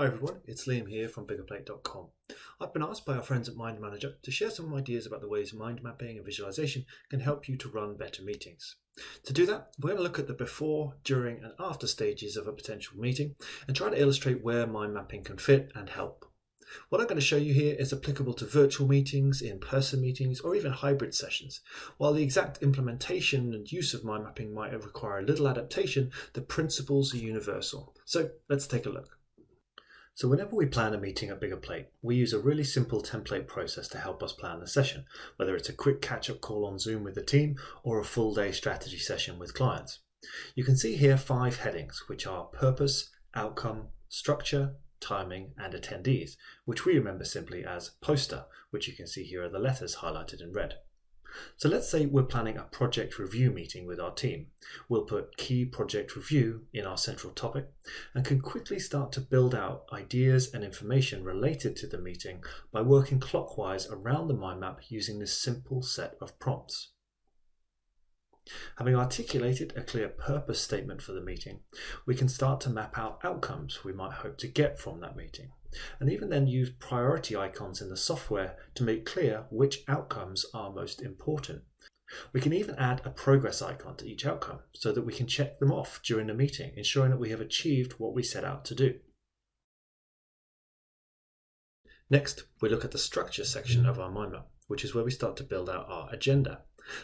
Hi everyone, it's Liam here from Biggerplate.com. I've been asked by our friends at MindManager to share some ideas about the ways mind mapping and visualization can help you to run better meetings. To do that, we're going to look at the before, during and after stages of a potential meeting and try to illustrate where mind mapping can fit and help. What I'm going to show you here is applicable to virtual meetings, in-person meetings, or even hybrid sessions. While the exact implementation and use of mind mapping might require a little adaptation, the principles are universal. So let's take a look. So whenever we plan a meeting at Biggerplate, we use a really simple template process to help us plan the session, whether it's a quick catch-up call on Zoom with the team or a full-day strategy session with clients. You can see here 5 headings, which are purpose, outcome, structure, timing, and attendees, which we remember simply as poster, which you can see here are the letters highlighted in red. So let's say we're planning a project review meeting with our team. We'll put key project review in our central topic and can quickly start to build out ideas and information related to the meeting by working clockwise around the mind map using this simple set of prompts. Having articulated a clear purpose statement for the meeting, we can start to map out outcomes we might hope to get from that meeting, and even then use priority icons in the software to make clear which outcomes are most important. We can even add a progress icon to each outcome so that we can check them off during the meeting, ensuring that we have achieved what we set out to do. Next, we look at the structure section of our mind map, which is where we start to build out our agenda.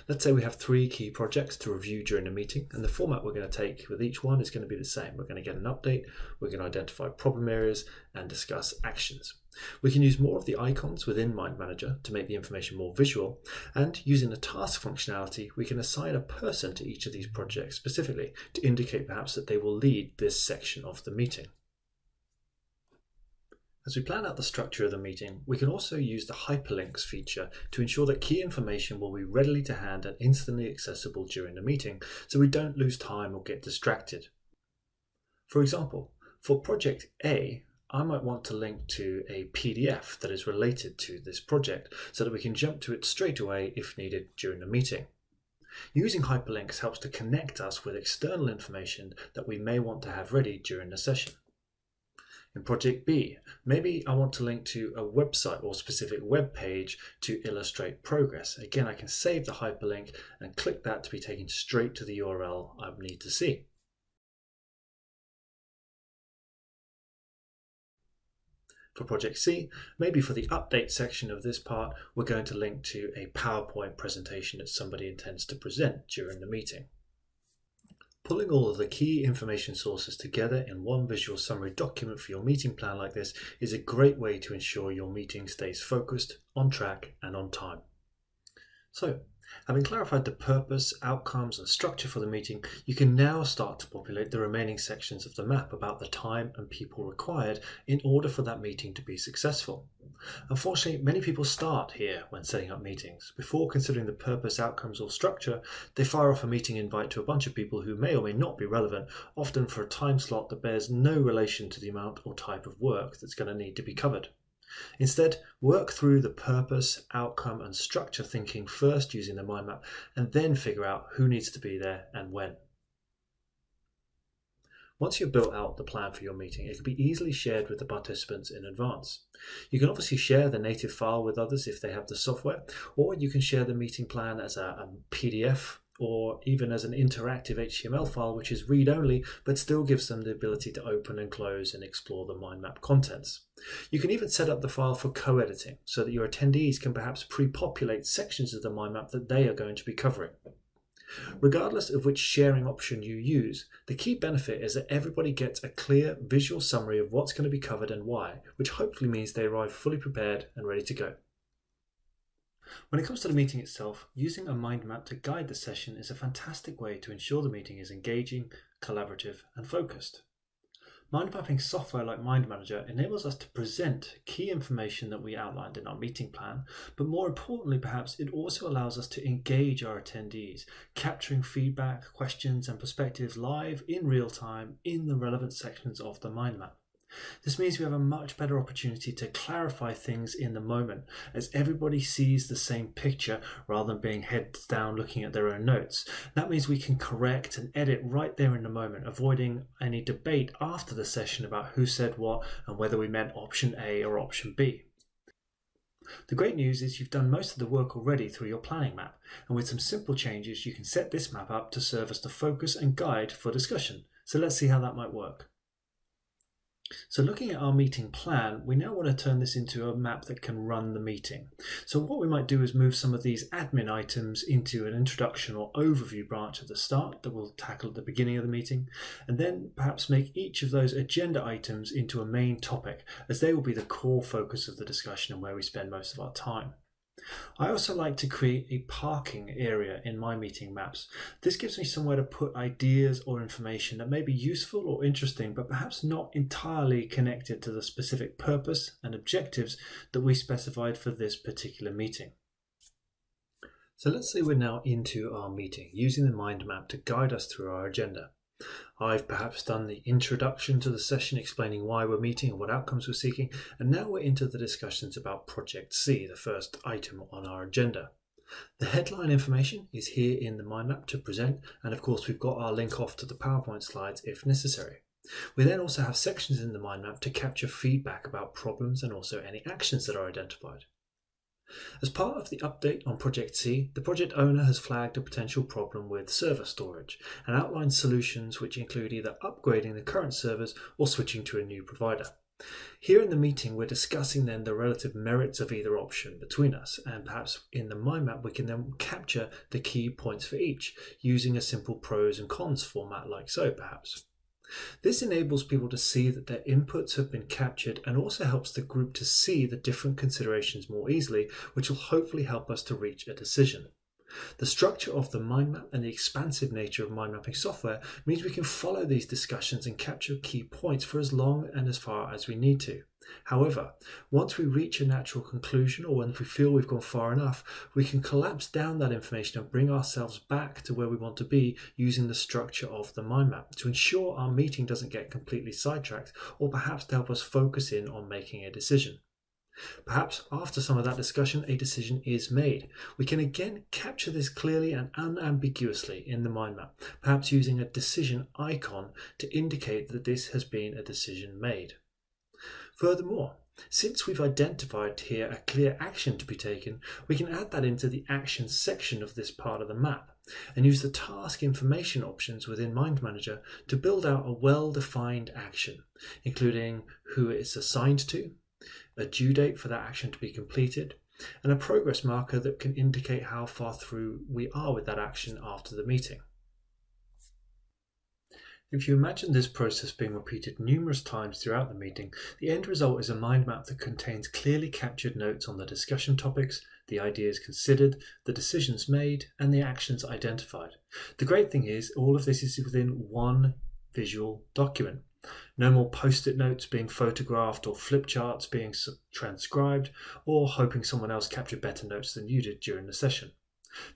Let's say we have 3 key projects to review during the meeting, and the format we're going to take with each one is going to be the same. We're going to get an update, we're going to identify problem areas, and discuss actions. We can use more of the icons within MindManager to make the information more visual, and using the task functionality, we can assign a person to each of these projects specifically to indicate perhaps that they will lead this section of the meeting. As we plan out the structure of the meeting, we can also use the hyperlinks feature to ensure that key information will be readily to hand and instantly accessible during the meeting, so we don't lose time or get distracted. For example, for project A, I might want to link to a PDF that is related to this project so that we can jump to it straight away if needed during the meeting. Using hyperlinks helps to connect us with external information that we may want to have ready during the session. In project B, maybe I want to link to a website or specific web page to illustrate progress. Again, I can save the hyperlink and click that to be taken straight to the URL I need to see. For project C, maybe for the update section of this part, we're going to link to a PowerPoint presentation that somebody intends to present during the meeting. Pulling all of the key information sources together in one visual summary document for your meeting plan like this is a great way to ensure your meeting stays focused, on track, and on time. So, having clarified the purpose, outcomes, and structure for the meeting, you can now start to populate the remaining sections of the map about the time and people required in order for that meeting to be successful. Unfortunately, many people start here when setting up meetings. Before considering the purpose, outcomes, or structure, they fire off a meeting invite to a bunch of people who may or may not be relevant, often for a time slot that bears no relation to the amount or type of work that's going to need to be covered. Instead, work through the purpose, outcome, and structure thinking first using the mind map, and then figure out who needs to be there and when. Once you've built out the plan for your meeting, it can be easily shared with the participants in advance. You can obviously share the native file with others if they have the software, or you can share the meeting plan as a PDF or even as an interactive HTML file which is read-only but still gives them the ability to open and close and explore the mind map contents. You can even set up the file for co-editing so that your attendees can perhaps pre-populate sections of the mind map that they are going to be covering. Regardless of which sharing option you use, the key benefit is that everybody gets a clear visual summary of what's going to be covered and why, which hopefully means they arrive fully prepared and ready to go. When it comes to the meeting itself, using a mind map to guide the session is a fantastic way to ensure the meeting is engaging, collaborative, and focused. Mind mapping software like MindManager enables us to present key information that we outlined in our meeting plan, but more importantly perhaps, it also allows us to engage our attendees, capturing feedback, questions, and perspectives live in real time in the relevant sections of the mind map. This means we have a much better opportunity to clarify things in the moment, as everybody sees the same picture rather than being heads down looking at their own notes. That means we can correct and edit right there in the moment, avoiding any debate after the session about who said what and whether we meant option A or option B. The great news is you've done most of the work already through your planning map, and with some simple changes you can set this map up to serve as the focus and guide for discussion. So let's see how that might work. So looking at our meeting plan, we now want to turn this into a map that can run the meeting. So what we might do is move some of these admin items into an introduction or overview branch at the start that we'll tackle at the beginning of the meeting, and then perhaps make each of those agenda items into a main topic, as they will be the core focus of the discussion and where we spend most of our time. I also like to create a parking area in my meeting maps. This gives me somewhere to put ideas or information that may be useful or interesting, but perhaps not entirely connected to the specific purpose and objectives that we specified for this particular meeting. So let's say we're now into our meeting, using the mind map to guide us through our agenda. I've perhaps done the introduction to the session explaining why we're meeting and what outcomes we're seeking, and now we're into the discussions about Project C, the first item on our agenda. The headline information is here in the mind map to present, and of course we've got our link off to the PowerPoint slides if necessary. We then also have sections in the mind map to capture feedback about problems and also any actions that are identified. As part of the update on Project C, the project owner has flagged a potential problem with server storage and outlined solutions which include either upgrading the current servers or switching to a new provider. Here in the meeting, we're discussing then the relative merits of either option between us, and perhaps in the mind map we can then capture the key points for each, using a simple pros and cons format like so perhaps. This enables people to see that their inputs have been captured and also helps the group to see the different considerations more easily, which will hopefully help us to reach a decision. The structure of the mind map and the expansive nature of mind mapping software means we can follow these discussions and capture key points for as long and as far as we need to. However, once we reach a natural conclusion or when we feel we've gone far enough, we can collapse down that information and bring ourselves back to where we want to be using the structure of the mind map to ensure our meeting doesn't get completely sidetracked, or perhaps to help us focus in on making a decision. Perhaps after some of that discussion, a decision is made. We can again capture this clearly and unambiguously in the mind map, perhaps using a decision icon to indicate that this has been a decision made. Furthermore, since we've identified here a clear action to be taken, we can add that into the action section of this part of the map and use the task information options within MindManager to build out a well-defined action, including who it's assigned to, a due date for that action to be completed, and a progress marker that can indicate how far through we are with that action after the meeting. If you imagine this process being repeated numerous times throughout the meeting, the end result is a mind map that contains clearly captured notes on the discussion topics, the ideas considered, the decisions made, and the actions identified. The great thing is, all of this is within one visual document. No more post-it notes being photographed or flip charts being transcribed, or hoping someone else captured better notes than you did during the session.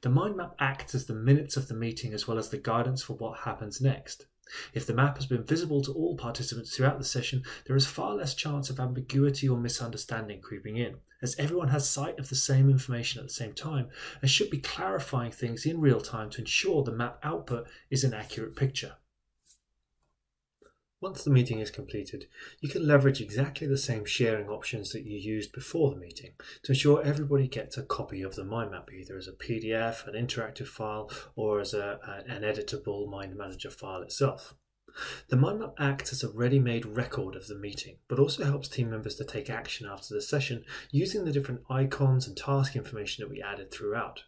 The mind map acts as the minutes of the meeting as well as the guidance for what happens next. If the map has been visible to all participants throughout the session, there is far less chance of ambiguity or misunderstanding creeping in, as everyone has sight of the same information at the same time and should be clarifying things in real time to ensure the map output is an accurate picture. Once the meeting is completed, you can leverage exactly the same sharing options that you used before the meeting to ensure everybody gets a copy of the mind map, either as a PDF, an interactive file, or as an editable MindManager file itself. The mind map acts as a ready-made record of the meeting, but also helps team members to take action after the session using the different icons and task information that we added throughout.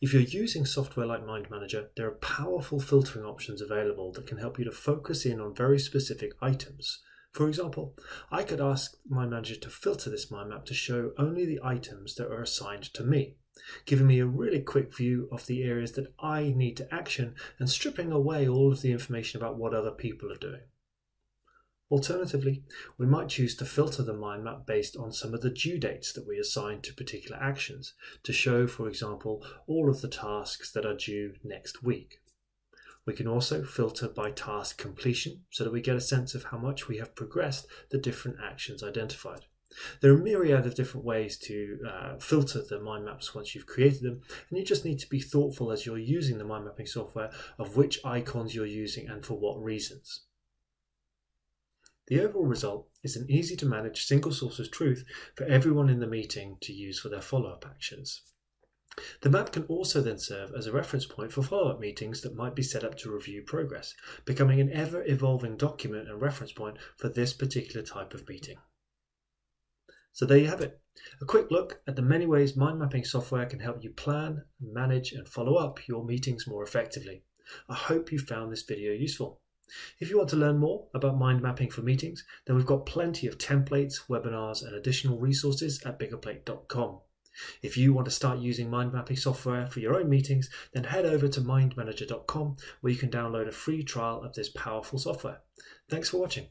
If you're using software like MindManager, there are powerful filtering options available that can help you to focus in on very specific items. For example, I could ask MindManager to filter this mind map to show only the items that are assigned to me, giving me a really quick view of the areas that I need to action and stripping away all of the information about what other people are doing. Alternatively, we might choose to filter the mind map based on some of the due dates that we assign to particular actions to show, for example, all of the tasks that are due next week. We can also filter by task completion so that we get a sense of how much we have progressed the different actions identified. There are a myriad of different ways to filter the mind maps once you've created them, and you just need to be thoughtful as you're using the mind mapping software of which icons you're using and for what reasons. The overall result is an easy to manage single source of truth for everyone in the meeting to use for their follow-up actions. The map can also then serve as a reference point for follow-up meetings that might be set up to review progress, becoming an ever-evolving document and reference point for this particular type of meeting. So there you have it, a quick look at the many ways mind mapping software can help you plan, manage and follow up your meetings more effectively. I hope you found this video useful. If you want to learn more about mind mapping for meetings, then we've got plenty of templates, webinars and additional resources at Biggerplate.com. If you want to start using mind mapping software for your own meetings, then head over to MindManager.com where you can download a free trial of this powerful software. Thanks for watching.